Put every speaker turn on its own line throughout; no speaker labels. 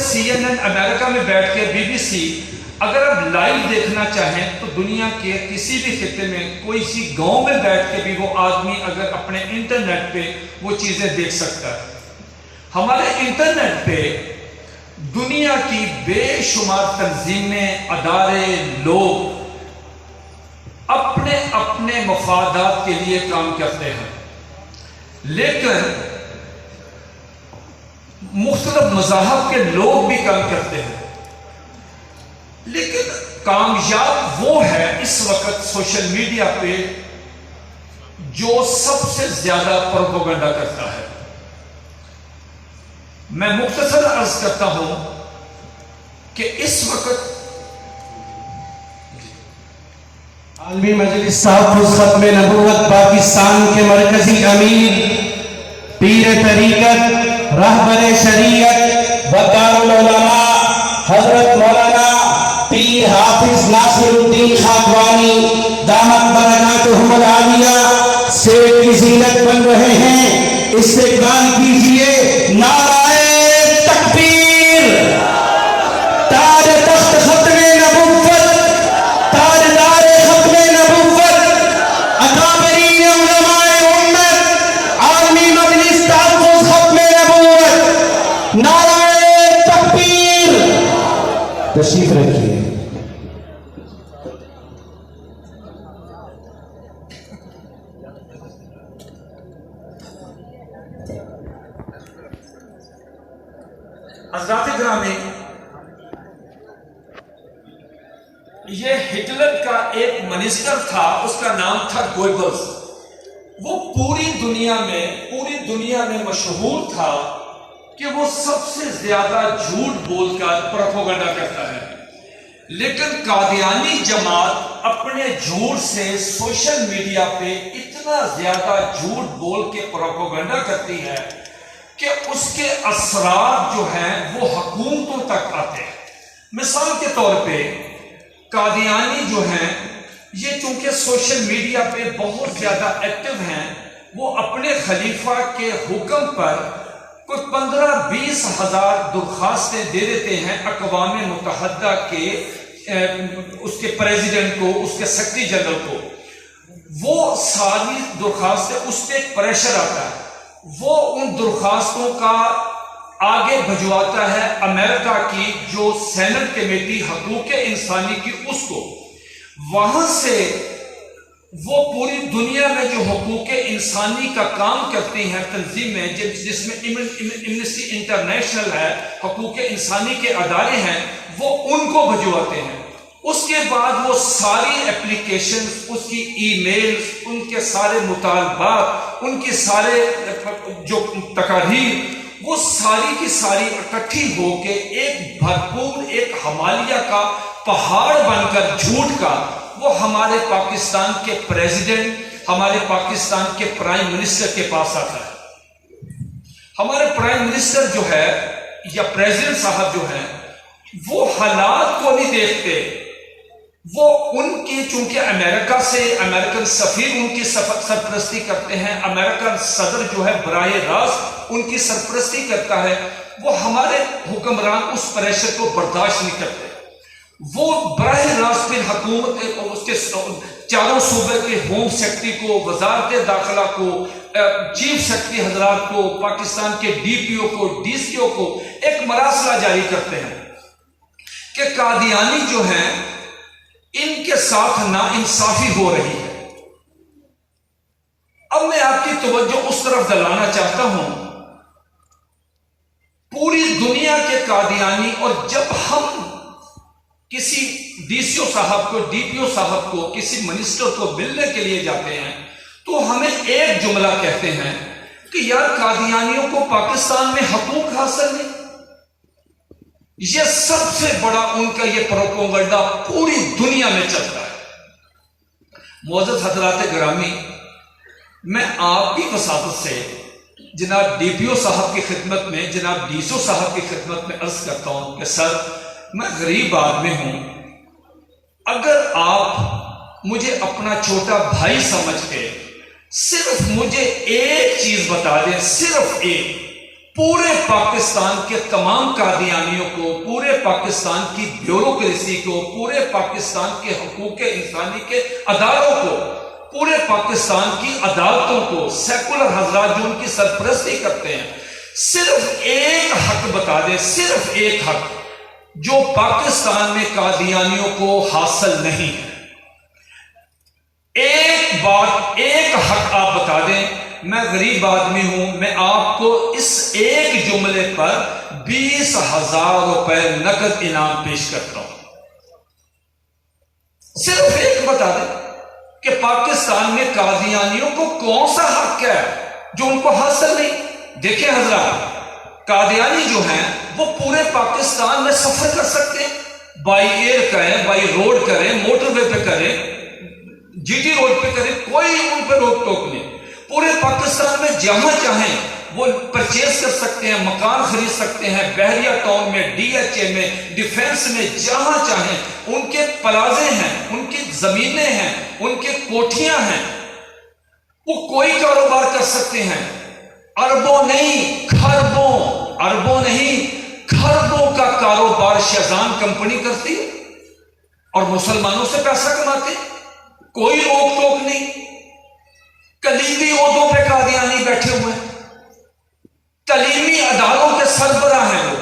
CNN امریکہ میں بیٹھ کے BBC، اگر آپ لائیو دیکھنا چاہیں تو دنیا کے کسی بھی خطے میں کوئی سی گاؤں میں بیٹھ کے بھی وہ آدمی اگر اپنے انٹرنیٹ پہ وہ چیزیں دیکھ سکتا ہے۔ ہمارے انٹرنیٹ پہ دنیا کی بے شمار تنظیمیں، ادارے، لوگ اپنے اپنے مفادات کے لیے کام کرتے ہیں، لیکن مختلف مذاہب کے لوگ بھی کام کرتے ہیں، لیکن کامیاب وہ ہے اس وقت سوشل میڈیا پہ جو سب سے زیادہ پروپیگنڈا کرتا ہے۔ میں مختصر عرض کرتا ہوں کہ اس وقت
عالمی مجلس تحفظ ختم نبوت پاکستان کے مرکزی امیر، پیر طریقت، رہبر شریعت و دارالعلماء حضرت مولانا پیر حافظ ناصر الدین خاکوانی دامت برکاتہم العالیہ سے کی زینت بن رہے ہیں۔ استقبال کیجئے نعرہ تکبیر، تاج تخت ختم نبوت، تاجدار ختم نبوت، اکابرین علماء امت، عالمی مجلس تحفظ ختم نبوت، نعرہ تکبیر۔ تشریف رکھیے۔
حضرات گرامی، یہ ہٹلر کا ایک منسٹر تھا، اس کا نام تھا گوئبلز۔ وہ پوری دنیا میں مشہور تھا کہ وہ سب سے زیادہ جھوٹ بول کر پروپیگنڈا کرتا ہے، لیکن قادیانی جماعت اپنے جھوٹ سے سوشل میڈیا پہ اتنا زیادہ جھوٹ بول کے پروپیگنڈا کرتی ہے کہ اس کے اثرات جو ہیں وہ حکومتوں تک آتے ہیں۔ مثال کے طور پہ قادیانی جو ہیں یہ چونکہ سوشل میڈیا پہ بہت زیادہ ایکٹیو ہیں، وہ اپنے خلیفہ کے حکم پر کوئی 15-20 ہزار درخواستیں دے دیتے ہیں اقوام متحدہ کے اس کے پریزیڈنٹ کو، اس کے سیکرٹری جنرل کو۔ وہ ساری درخواستیں، اس پہ ایک پریشر آتا ہے، وہ ان درخواستوں کا آگے بھجواتا ہے امریکہ کی جو سینٹ کمیٹی حقوق انسانی کی، اس کو۔ وہاں سے وہ پوری دنیا میں جو حقوق انسانی کا کام کرتی ہیں تنظیمیں، جس میں ایمنسٹی انٹرنیشنل ہے، حقوق انسانی کے ادارے ہیں، وہ ان کو بھجواتے ہیں۔ اس کے بعد وہ ساری اپلیکیشن، اس کی ای میل، ان کے سارے مطالبات، ان کی سارے جو تقاریر، وہ ساری کی ساری اکٹھی ہو کے ایک بھرپور ایک ہمالیہ کا پہاڑ بن کر جھوٹ کا وہ ہمارے پاکستان کے پریزیڈنٹ، ہمارے پاکستان کے پرائم منسٹر کے پاس آتا ہے۔ ہمارے پرائم منسٹر جو ہے یا پریزیڈنٹ صاحب جو ہیں، وہ حالات کو نہیں دیکھتے، وہ ان کی چونکہ امریکہ سے امریکن سفیر ان کی سرپرستی کرتے ہیں، امریکن صدر جو ہے براہ راست ان کی سرپرستی کرتا ہے، وہ ہمارے حکمران اس پریشر کو برداشت نہیں کرتے۔ وہ براہ راست پھر حکومت اس کے چاروں صوبے کے ہوم سیکرٹری کو، وزارت داخلہ کو، چیف سیکرٹری حضرات کو، پاکستان کے ڈی پی او کو، ڈی سی او کو ایک مراسلہ جاری کرتے ہیں کہ قادیانی جو ہیں ان کے ساتھ ناانصافی ہو رہی ہے۔ اب میں آپ کی توجہ اس طرف دلانا چاہتا ہوں، پوری دنیا کے قادیانی، اور جب ہم کسی ڈی سی او صاحب کو، ڈی پی او صاحب کو، کسی منسٹر کو ملنے کے لیے جاتے ہیں تو ہمیں ایک جملہ کہتے ہیں کہ یار قادیانیوں کو پاکستان میں حقوق حاصل نہیں۔ یہ سب سے بڑا ان کا یہ پروپیگنڈا پوری دنیا میں چلتا ہے۔ معزز حضرات گرامی، میں آپ کی وساطت سے جناب ڈی پی او صاحب کی خدمت میں، جناب ڈی سی او صاحب کی خدمت میں عرض کرتا ہوں کہ سر، میں غریب آدمی ہوں، اگر آپ مجھے اپنا چھوٹا بھائی سمجھ کے صرف مجھے ایک چیز بتا دیں، صرف ایک، پورے پاکستان کے تمام قادیانیوں کو، پورے پاکستان کی بیوروکریسی کو، پورے پاکستان کے حقوق انسانی کے اداروں کو، پورے پاکستان کی عدالتوں کو، سیکولر حضرات جو ان کی سرپرستی کرتے ہیں، صرف ایک حق بتا دیں، صرف ایک حق جو پاکستان میں قادیانیوں کو حاصل نہیں ہے۔ ایک بات، ایک حق آپ بتا دیں۔ میں غریب آدمی ہوں، میں آپ کو اس ایک جملے پر 20,000 روپے نقد انعام پیش کرتا ہوں۔ صرف ایک بتا دیں کہ پاکستان میں قادیانیوں کو کون سا حق ہے جو ان کو حاصل نہیں۔ دیکھیں حضرات، قادیانی جو ہیں وہ پورے پاکستان میں سفر کر سکتے ہیں، بائی ایئر کریں، بائی روڈ کریں، موٹر وے پہ کریں، جی ٹی روڈ پہ کریں، کوئی ان پہ روک ٹوک نہیں۔ پورے پاکستان میں جہاں چاہیں وہ پرچیز کر سکتے ہیں، مکان خرید سکتے ہیں، بحریہ ٹاؤن میں، ڈی ایچ اے میں، ڈیفینس میں، جہاں چاہیں ان کے پلازے ہیں، ان کی زمینیں ہیں، ان کے کوٹھیاں ہیں، وہ کوئی کاروبار کر سکتے ہیں۔ اربوں نہیں، کھربوں، اربوں نہیں، کھربوں کا کاروبار شیزان کمپنی کرتی ہے اور مسلمانوں سے پیسہ کماتے ہیں، کوئی روک ٹوک نہیں۔ کلیدی عہدوں پہ قادیانی بیٹھے ہوئے ہیں، تعلیمی اداروں کے سربراہ ہیں وہ۔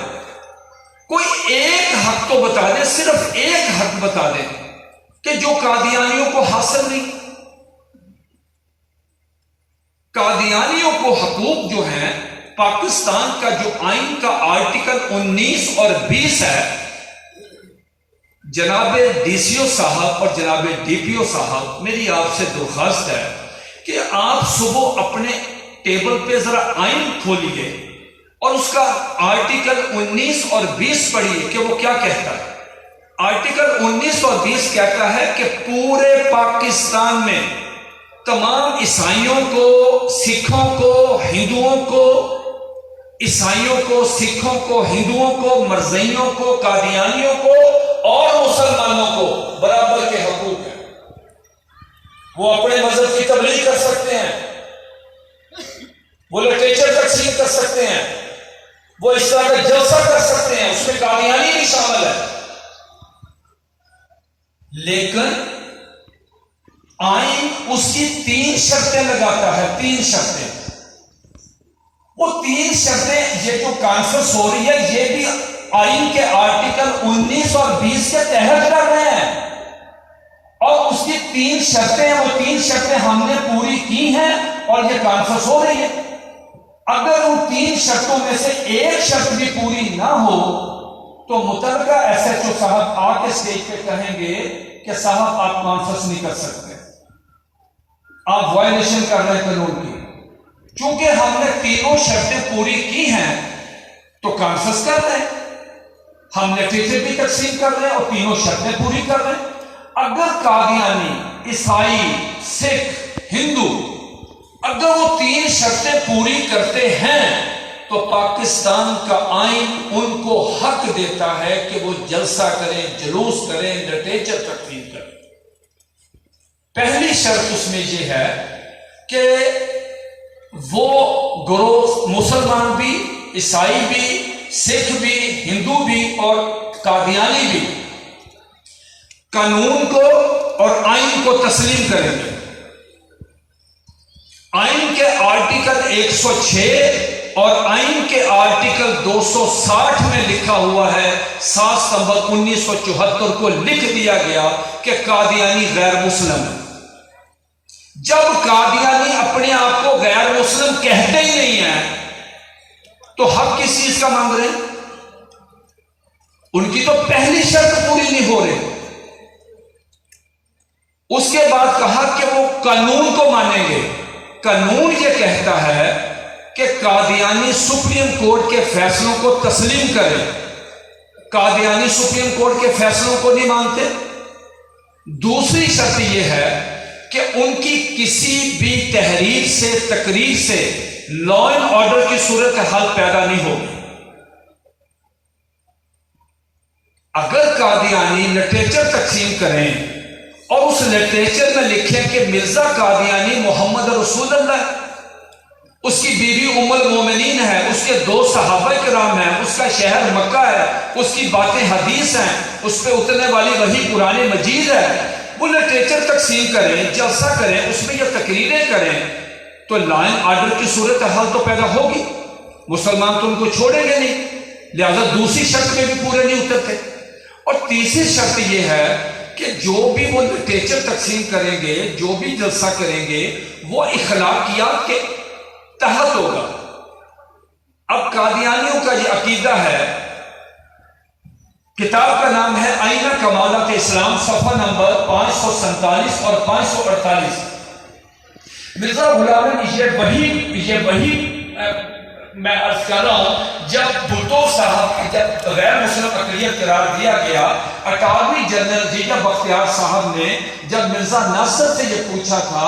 کوئی ایک حق تو بتا دیں، صرف ایک حق بتا دیں کہ جو قادیانیوں کو حاصل نہیں۔ قادیانیوں کو حقوق جو ہیں، پاکستان کا جو آئین کا آرٹیکل 19 اور 20 ہے، جناب ڈی سی او صاحب اور جناب ڈی پی او صاحب، میری آپ سے درخواست ہے کہ آپ صبح اپنے ٹیبل پہ ذرا آئین کھولیے اور اس کا آرٹیکل 19 اور 20 پڑھیے کہ وہ کیا کہتا ہے۔ آرٹیکل 19 اور 20 کہتا ہے کہ پورے پاکستان میں تمام عیسائیوں کو، سکھوں کو، ہندوؤں کو، عیسائیوں کو، سکھوں کو، ہندوؤں کو، مرزائیوں کو، قادیانیوں کو اور مسلمانوں کو برابر کے حقوق ہیں۔ وہ اپنے مذہب کی تبلیغ کر سکتے ہیں، وہ لٹریچر تقسیم کر سکتے ہیں، وہ اس طرح کا جلسہ کر سکتے ہیں، اس میں قادیانی بھی شامل ہے۔ لیکن آئین اس کی 3 شرطیں لگاتا ہے، 3 شرطیں۔ وہ 3 شرطیں یہ جو کانفرنس ہو رہی ہے یہ بھی آئین کے آرٹیکل 19 اور 20 کے تحت کر رہے ہیں، اور اس کی 3 شرطیں ہیں، وہ 3 شرطیں ہم نے پوری کی ہیں اور یہ کانفرنس ہو رہی ہے۔ اگر ان 3 شرطوں میں سے ایک شرط بھی پوری نہ ہو تو متعلقہ ایس ایچ او صاحب آ کے اسٹیج پہ کہیں گے کہ صاحب آپ کانفرنس نہیں کر سکتے، آپ وائلیشن کر رہے ہیں قانون کی۔ چونکہ ہم نے 3 شرطیں پوری کی ہیں تو کانفرنس کر رہے ہیں، ہم لٹریچر بھی تقسیم کر رہے ہیں اور 3 شرطیں پوری کر رہے ہیں۔ اگر قادیانی، عیسائی، سکھ، ہندو اگر وہ 3 شرطیں پوری کرتے ہیں تو پاکستان کا آئین ان کو حق دیتا ہے کہ وہ جلسہ کریں، جلوس کریں، لٹریچر تقسیم کریں۔ پہلی شرط اس میں یہ ہے کہ وہ گروہ مسلمان بھی، عیسائی بھی، سکھ بھی، ہندو بھی اور قادیانی بھی قانون کو اور آئین کو تسلیم کریں گے۔ آئین کے آرٹیکل 106 اور آئین کے آرٹیکل 260 میں لکھا ہوا ہے، 7 ستمبر 1974 کو لکھ دیا گیا کہ قادیانی غیر مسلم ہے۔ جب قادیانی اپنے آپ کو غیر مسلم کہتے ہی نہیں ہیں تو حق کس چیز کا مانگ رہے ہیں؟ ان کی تو پہلی شرط پوری نہیں ہو رہی۔ اس کے بعد کہا کہ وہ قانون کو مانیں گے۔ قانون یہ کہتا ہے کہ قادیانی سپریم کورٹ کے فیصلوں کو تسلیم کریں۔ قادیانی سپریم کورٹ کے فیصلوں کو نہیں مانتے۔ دوسری شرط یہ ہے کہ ان کی کسی بھی تحریر سے، تقریر سے لا اینڈ آرڈر کی صورتحال پیدا نہیں ہوگی۔ اگر قادیانی لٹریچر تقسیم کریں اور اس لٹریچر میں لکھیں کہ مرزا قادیانی محمد رسول اللہ، اس کی بیوی ام المومنین ہے، اس کے 2 صحابہ کرام ہیں، اس کا شہر مکہ ہے، اس کی باتیں حدیث ہیں، اس پہ اترنے والی وحی قرآن مجید ہے، وہ لٹریچر تقسیم کریں، جلسہ کریں، اس میں یہ تقریریں کریں، تو لائن آرڈر کی صورتحال تو پیدا ہوگی، مسلمان تو ان کو چھوڑیں گے نہیں، لہذا دوسری شرط میں بھی پورے نہیں اترتے۔ اور تیسری شرط یہ ہے کہ جو بھی وہ لٹریچر تقسیم کریں گے، جو بھی جلسہ کریں گے، وہ اخلاقیات کے تحت ہوگا۔ اب قادیانیوں کا یہ عقیدہ ہے، کتاب کا نام ہے آئینہ کمالات اسلام، صفحہ نمبر 547 اور 548۔ مرزا غلام یہ وہی میں عرض کر رہا ہوں، جب بھٹو صاحب کی جب غیر مسلم اقلیت قرار دیا گیا، اٹارنی جنرل جی بختیار صاحب نے جب مرزا ناصر سے یہ پوچھا تھا